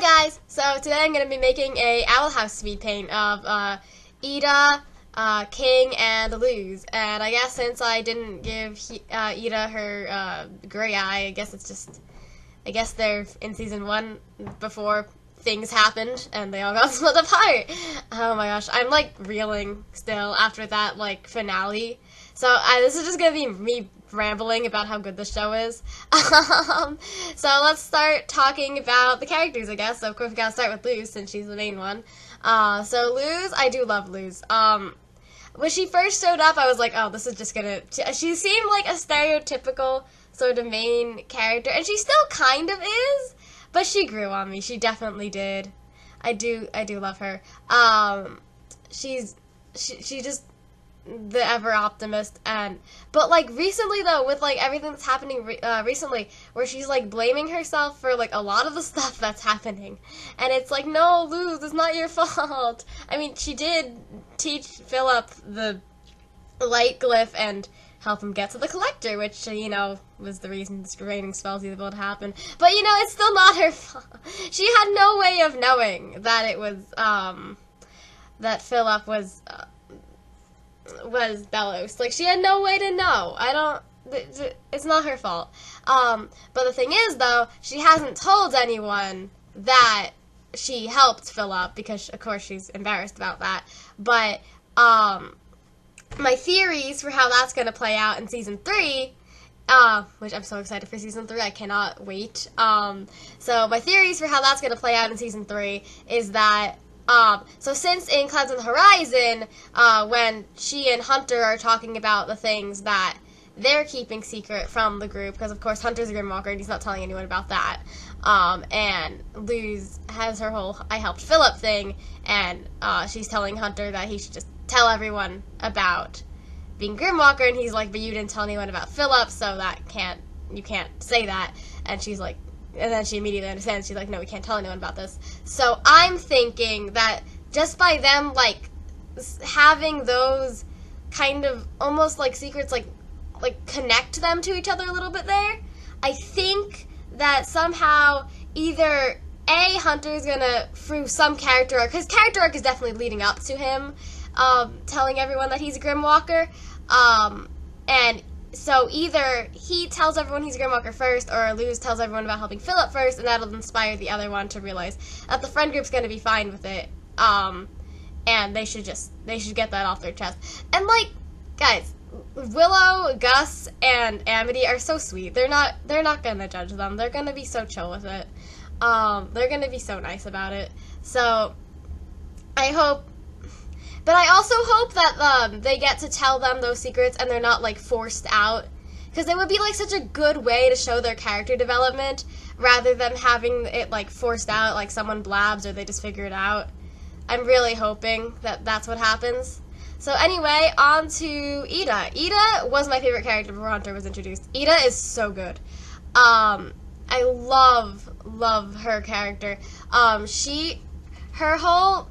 guys, so today I'm going to be making a Owl House speed paint of Ida, King, and Luz. And I guess since I didn't give Ida her gray eye, I guess they're in season 1 before things happened and they all got split apart. Oh my gosh, I'm like reeling still after that like finale. So this is just gonna be me rambling about how good the show is. So let's start talking about the characters, I guess. So of course we gotta start with Luz since she's the main one. So Luz, I do love Luz. When she first showed up, I was like, oh, this is just gonna... She seemed like a stereotypical sort of main character, and she still kind of is, but she grew on me. She definitely did. I do love her. She just the ever optimist, but like recently though, with like everything that's happening recently, where she's like blaming herself for like a lot of the stuff that's happening, and it's like, no, Luz, it's not your fault. I mean, she did teach Philip the light glyph and help him get to the collector, which, you know, was the reason this raining spell's able to happen. But, you know, it's still not her fault. She had no way of knowing that it was, that Philip was Belos. Like, she had no way to know. It's not her fault. But the thing is, though, she hasn't told anyone that she helped Philip, because, of course, she's embarrassed about that. But, my theories for how that's going to play out in Season 3, which I'm so excited for Season 3, I cannot wait. So my theories for how that's going to play out in Season 3 is that, so since in Clouds on the Horizon, when she and Hunter are talking about the things that they're keeping secret from the group, because of course Hunter's a Grimwalker and he's not telling anyone about that, and Luz has her whole I helped Philip thing, and she's telling Hunter that he should just tell everyone about being Grimwalker, and he's like, but you didn't tell anyone about Philip, so you can't say that. And she's like, and then she immediately understands. She's like, no, we can't tell anyone about this. So I'm thinking that just by them like having those kind of almost like secrets, like connect them to each other a little bit there, I think that somehow either A, Hunter's gonna, through some character arc, his character arc is definitely leading up to him telling everyone that he's a Grimwalker, and so either he tells everyone he's a Grimwalker first, or Luz tells everyone about helping Philip first, and that'll inspire the other one to realize that the friend group's gonna be fine with it, and they should get that off their chest. And like, guys, Willow, Gus, and Amity are so sweet. They're not gonna judge them. They're gonna be so chill with it. They're gonna be so nice about it. So I hope. But I also hope that they get to tell them those secrets and they're not, like, forced out. Because it would be, like, such a good way to show their character development rather than having it, like, forced out, like someone blabs or they just figure it out. I'm really hoping that that's what happens. So anyway, on to Ida. Ida was my favorite character before Hunter was introduced. Ida is so good. I love her character. Her whole...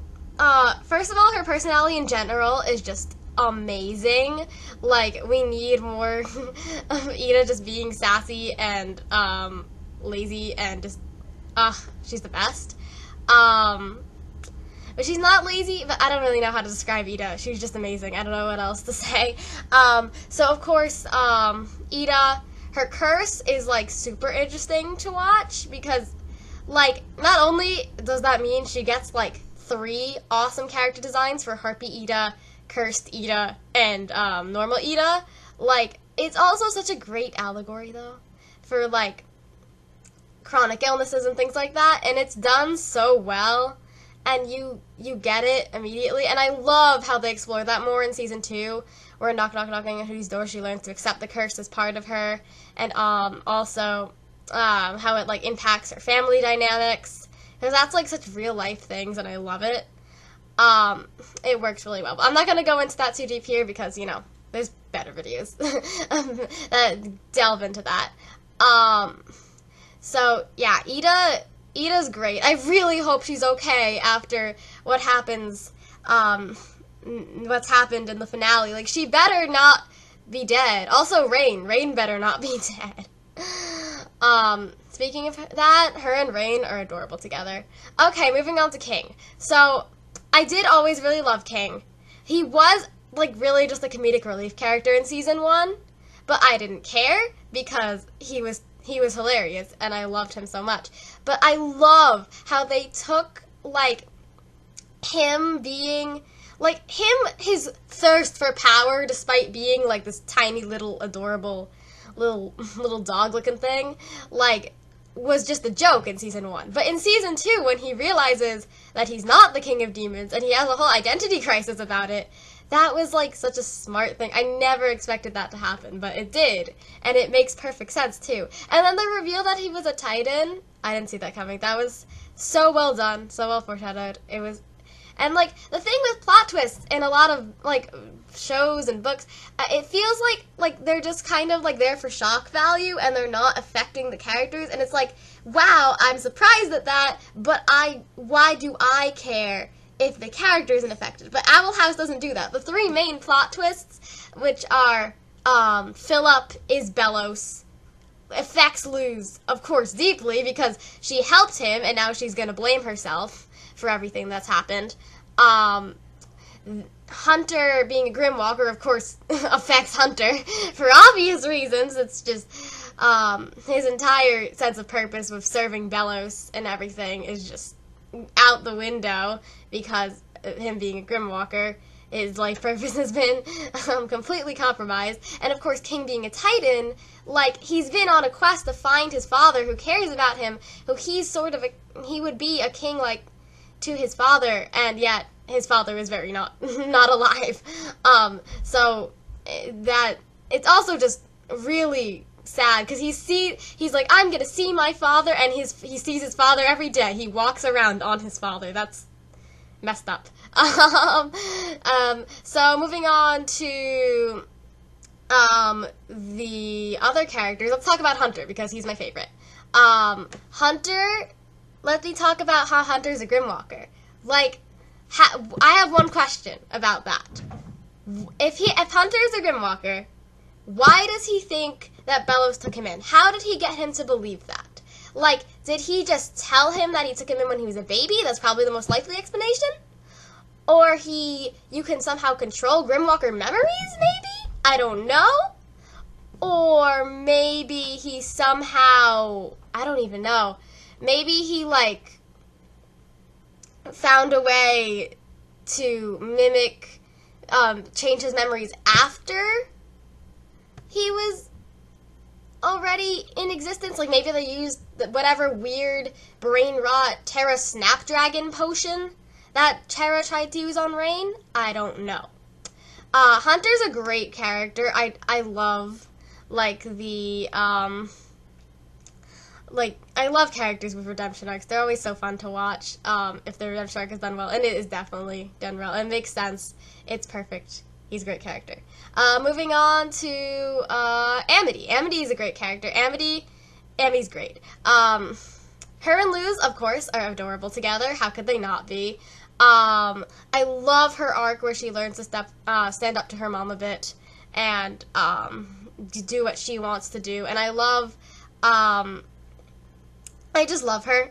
first of all, her personality in general is just amazing. Like, we need more of Ida just being sassy and, lazy and just, she's the best. But she's not lazy, but I don't really know how to describe Ida. She's just amazing. I don't know what else to say. So of course, Ida, her curse is, like, super interesting to watch because, like, not only does that mean she gets, like, 3 awesome character designs for Harpy Ida, Cursed Ida, and normal Ida. Like, it's also such a great allegory, though, for, like, chronic illnesses and things like that, and it's done so well, and you get it immediately, and I love how they explore that more in Season 2, where knocking on Hooty's door, she learns to accept the curse as part of her, and also how it, like, impacts her family dynamics. Because that's, like, such real-life things, and I love it. It works really well. But I'm not going to go into that too deep here because, you know, there's better videos that delve into that. So, yeah, Ida's great. I really hope she's okay after what happens, what's happened in the finale. Like, she better not be dead. Also, Rain better not be dead. speaking of that, her and Rain are adorable together. Okay, moving on to King. So, I did always really love King. He was, like, really just a comedic relief character in season 1, but I didn't care because he was hilarious and I loved him so much. But I love how they took, like, him being, like, his thirst for power despite being, like, this tiny little adorable little dog-looking thing, like, was just a joke in season 1. But in season 2, when he realizes that he's not the king of demons and he has a whole identity crisis about it, that was, like, such a smart thing. I never expected that to happen, but it did. And it makes perfect sense, too. And then the reveal that he was a Titan, I didn't see that coming. That was so well done, so well foreshadowed. It was... And, like, the thing with plot twists in a lot of, like, shows and books, it feels like they're just kind of, like, there for shock value and they're not affecting the characters. And it's like, wow, I'm surprised at that, but why do I care if the character isn't affected? But Owl House doesn't do that. The 3 main plot twists, which are Philip is Belos, affects Luz, of course, deeply because she helped him and now she's going to blame herself for everything that's happened. Hunter being a Grimwalker, of course, affects Hunter for obvious reasons. It's just his entire sense of purpose with serving Belos and everything is just out the window because of him being a Grimwalker. His life purpose has been completely compromised. And of course, King being a Titan, like, he's been on a quest to find his father who cares about him, who he's sort of he would be a king, like, to his father, and yet his father is very not alive. So that it's also just really sad because he's like, I'm gonna see my father, and he sees his father every day. He walks around on his father. That's messed up. So moving on to the other characters, let's talk about Hunter because he's my favorite. Hunter. Let me talk about how Hunter's a Grimwalker. Like, I have one question about that. If Hunter's a Grimwalker, why does he think that Belos took him in? How did he get him to believe that? Like, did he just tell him that he took him in when he was a baby? That's probably the most likely explanation. Or you can somehow control Grimwalker memories, maybe? I don't know. Or maybe he somehow, I don't even know. Maybe he, like, found a way to mimic, change his memories after he was already in existence. Like, maybe they used whatever weird brain rot Terra Snapdragon potion that Terra tried to use on Rain. I don't know. Hunter's a great character. I love, like, the, like, I love characters with redemption arcs. They're always so fun to watch, if the redemption arc is done well. And it is definitely done well. It makes sense. It's perfect. He's a great character. Moving on to Amity. Amity is a great character. Amity's great. Her and Luz, of course, are adorable together. How could they not be? I love her arc where she learns to stand up to her mom a bit and do what she wants to do. And I love... I just love her.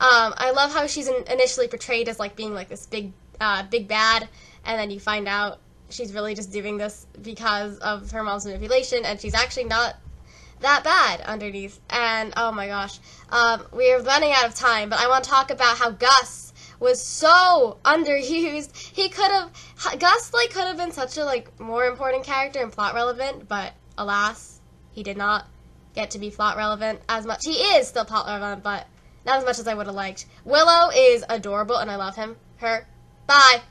I love how she's initially portrayed as, like, being, like, this big bad, and then you find out she's really just doing this because of her mom's manipulation, and she's actually not that bad underneath. And, oh my gosh, we are running out of time, but I want to talk about how Gus was so underused. Gus, like, could have been such a, like, more important character and plot relevant, but alas, he did not get to be plot relevant as much. He is still plot relevant, but not as much as I would have liked. Willow is adorable, and I love her. Bye.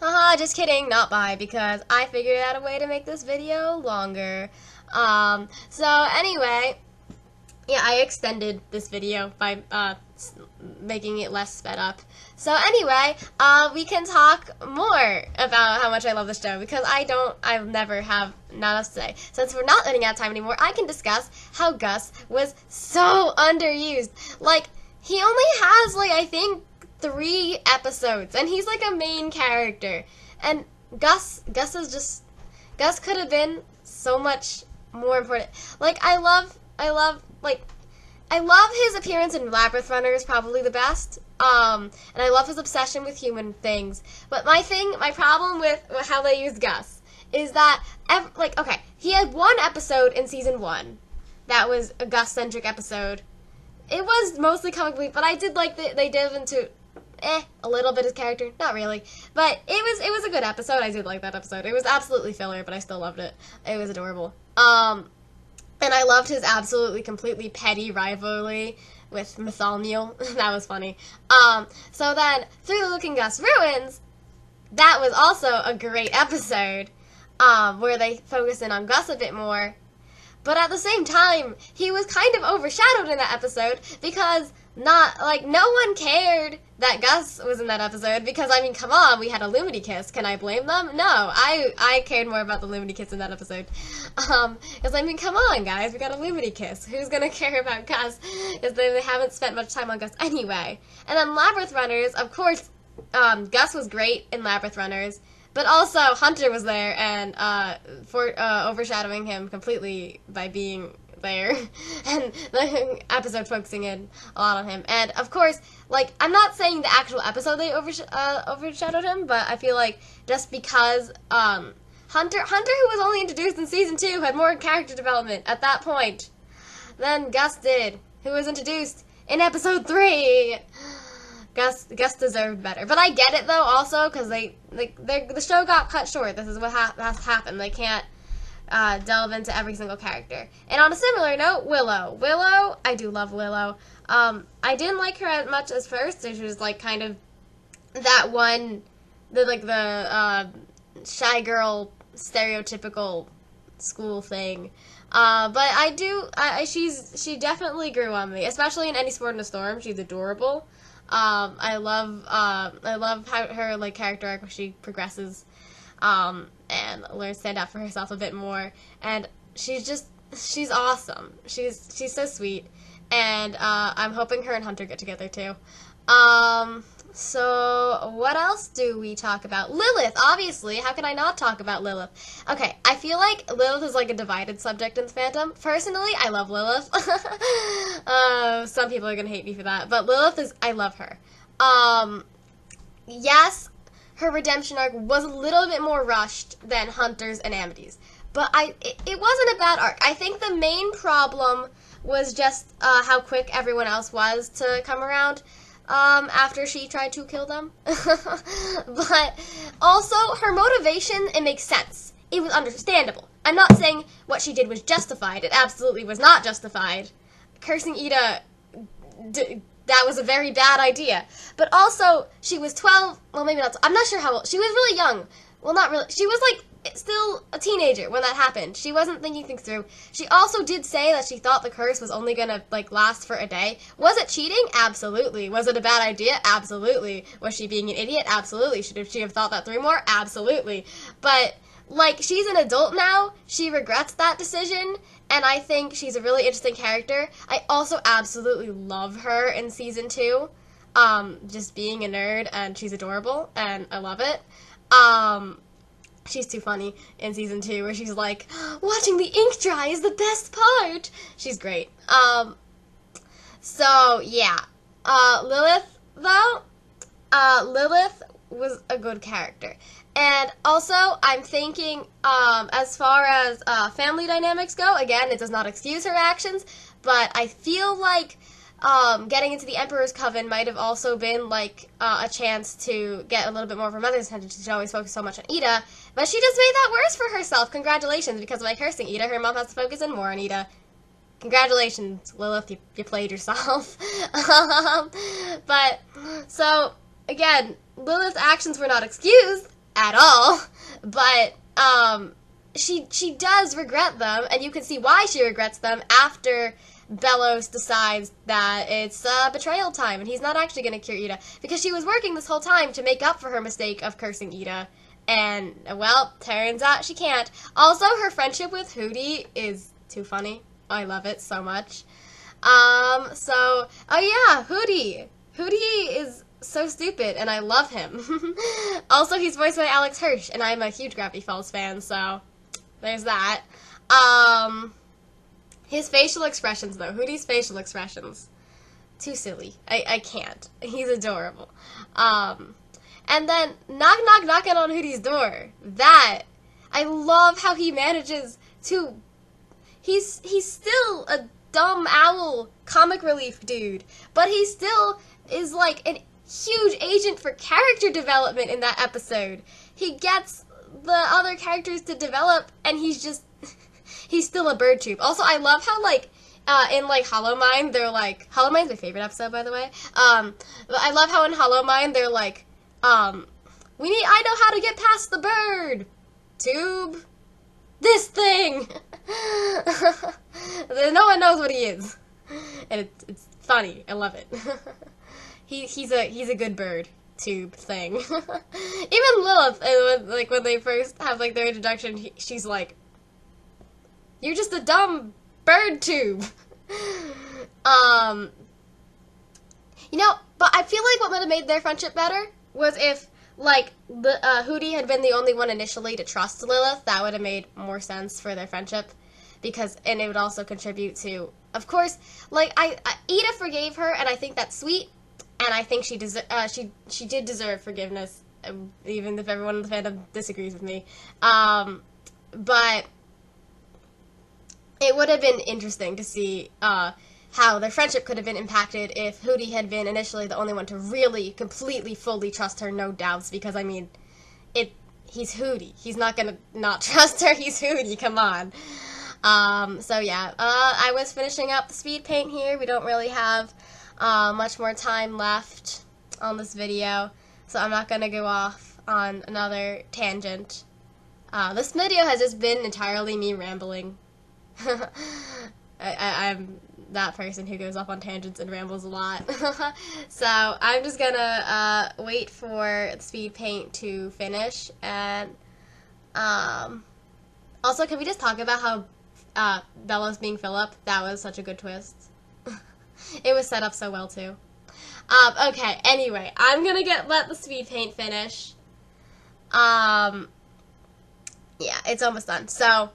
Haha, just kidding, not bye, because I figured out a way to make this video longer. So anyway, yeah, I extended this video by making it less sped up. So anyway, we can talk more about how much I love the show, because I'll never have not enough to say. Since we're not running out of time anymore, I can discuss how Gus was so underused. Like, he only has, like, I think 3 episodes, and he's like a main character. And Gus could have been so much more important. Like, I love, like, I love his appearance in Labyrinth Runner is probably the best. And I love his obsession with human things. But my problem with how they used Gus is that, okay, he had one episode in season 1 that was a Gus-centric episode. It was mostly comic relief, but I did like that they dove into a little bit of character. Not really. But it was a good episode. I did like that episode. It was absolutely filler, but I still loved it. It was adorable. And I loved his absolutely completely petty rivalry with Mytholomew. That was funny. So then, Through the Looking Gus Ruins, that was also a great episode, where they focus in on Gus a bit more. But at the same time, he was kind of overshadowed in that episode because no one cared that Gus was in that episode because, I mean, come on, we had a Lumity kiss. Can I blame them? No, I cared more about the Lumity kiss in that episode. Because, I mean, come on, guys, we got a Lumity kiss. Who's gonna care about Gus? Because they haven't spent much time on Gus anyway. And then Labyrinth Runners, of course, Gus was great in Labyrinth Runners, but also Hunter was there and overshadowing him completely by being there, and the episode focusing in a lot on him. And of course, I'm not saying the actual episode they overshadowed him, but I feel like just because Hunter, who was only introduced in season 2, had more character development at that point than Gus did, who was introduced in episode 3. Gus deserved better, but I get it though also because the show got cut short. This is what has happened. They can't delve into every single character. And on a similar note, Willow, I do love Willow. I didn't like her as much as first. She was kind of that one, the shy girl stereotypical school thing. But she definitely grew on me, especially in Any Sport in a Storm. She's adorable. I love how her character arc, she progresses, and learns to stand up for herself a bit more, and she's awesome. She's so sweet, and I'm hoping her and Hunter get together too. So what else do we talk about? Lilith, obviously. How can I not talk about Lilith? Okay, I feel like Lilith is a divided subject in the fandom. Personally, I love Lilith. Some people are gonna hate me for that, but Lilith I love her. Yes, her redemption arc was a little bit more rushed than Hunter's and Amity's, but it wasn't a bad arc. I think the main problem was just how quick everyone else was to come around. After she tried to kill them. But also, her motivation, it makes sense. It was understandable. I'm not saying what she did was justified. It absolutely was not justified. Cursing Ida, that was a very bad idea. But also, she was 12, well, maybe not, I'm not sure how old, she was really young. Well, not really, she was still a teenager when that happened. She wasn't thinking things through. She also did say that she thought the curse was only gonna last for a day. Was it cheating? Absolutely. Was it a bad idea? Absolutely. Was she being an idiot? Absolutely. Should she have thought that through more? Absolutely. But she's an adult now. She regrets that decision, and I think she's a really interesting character. I also absolutely love her in season 2. Just being a nerd, and she's adorable, and I love it. She's too funny in season 2, where she's watching the ink dry is the best part. She's great. So, yeah. Lilith, though, Lilith was a good character. And also, I'm thinking, as far as family dynamics go, again, it does not excuse her actions, but I feel getting into the Emperor's Coven might have also been a chance to get a little bit more of her mother's attention. She always focused so much on Ida, but she just made that worse for herself. Congratulations, because by cursing Ida, her mom has to focus in more on Ida. Congratulations, Lilith, you played yourself. But, so, again, Lilith's actions were not excused at all, but, she does regret them, and you can see why she regrets them after Bellows decides that it's betrayal time, and he's not actually going to cure Ida, because she was working this whole time to make up for her mistake of cursing Ida, and, well, turns out she can't. Also, her friendship with Hootie is too funny. I love it so much. Oh yeah, Hootie. Hootie is so stupid, and I love him. Also, he's voiced by Alex Hirsch, and I'm a huge Gravity Falls fan, so there's that. His facial expressions, though. Hootie's facial expressions. Too silly. I can't. He's adorable. And then knocking on Hootie's door. That, I love how he manages to, he's still a dumb owl comic relief dude, but he still is like a huge agent for character development in that episode. He gets the other characters to develop, and he's still a bird tube. Also, I love how, like, in, like, Hollow Mind, they're like, Hollow Mind's my favorite episode, by the way. But I love how in Hollow Mind, they're like, I know how to get past the bird. Tube. This thing. No one knows what he is. And it's funny. I love it. He's a good bird. Tube thing. Even Lilith, when they first have, like, their introduction, she's like, you're just a dumb bird tube. You know, but I feel like what would have made their friendship better was if, like, Hootie had been the only one initially to trust Lilith. That would have made more sense for their friendship, and it would also contribute to, of course, like, Ida forgave her, and I think that's sweet, and I think she did deserve forgiveness, even if everyone in the fandom disagrees with me. But it would have been interesting to see how their friendship could have been impacted if Hootie had been initially the only one to really, completely, fully trust her, no doubts, because, I mean, he's Hootie. He's not gonna not trust her, he's Hootie, come on. So yeah, I was finishing up the speed paint here. We don't really have much more time left on this video, so I'm not gonna go off on another tangent. This video has just been entirely me rambling. I'm that person who goes off on tangents and rambles a lot. So I'm just gonna wait for the speed paint to finish, and also, can we just talk about how Bella's being Philip? That was such a good twist. It was set up so well too. Okay, anyway, I'm gonna let the speed paint finish. Yeah, it's almost done. So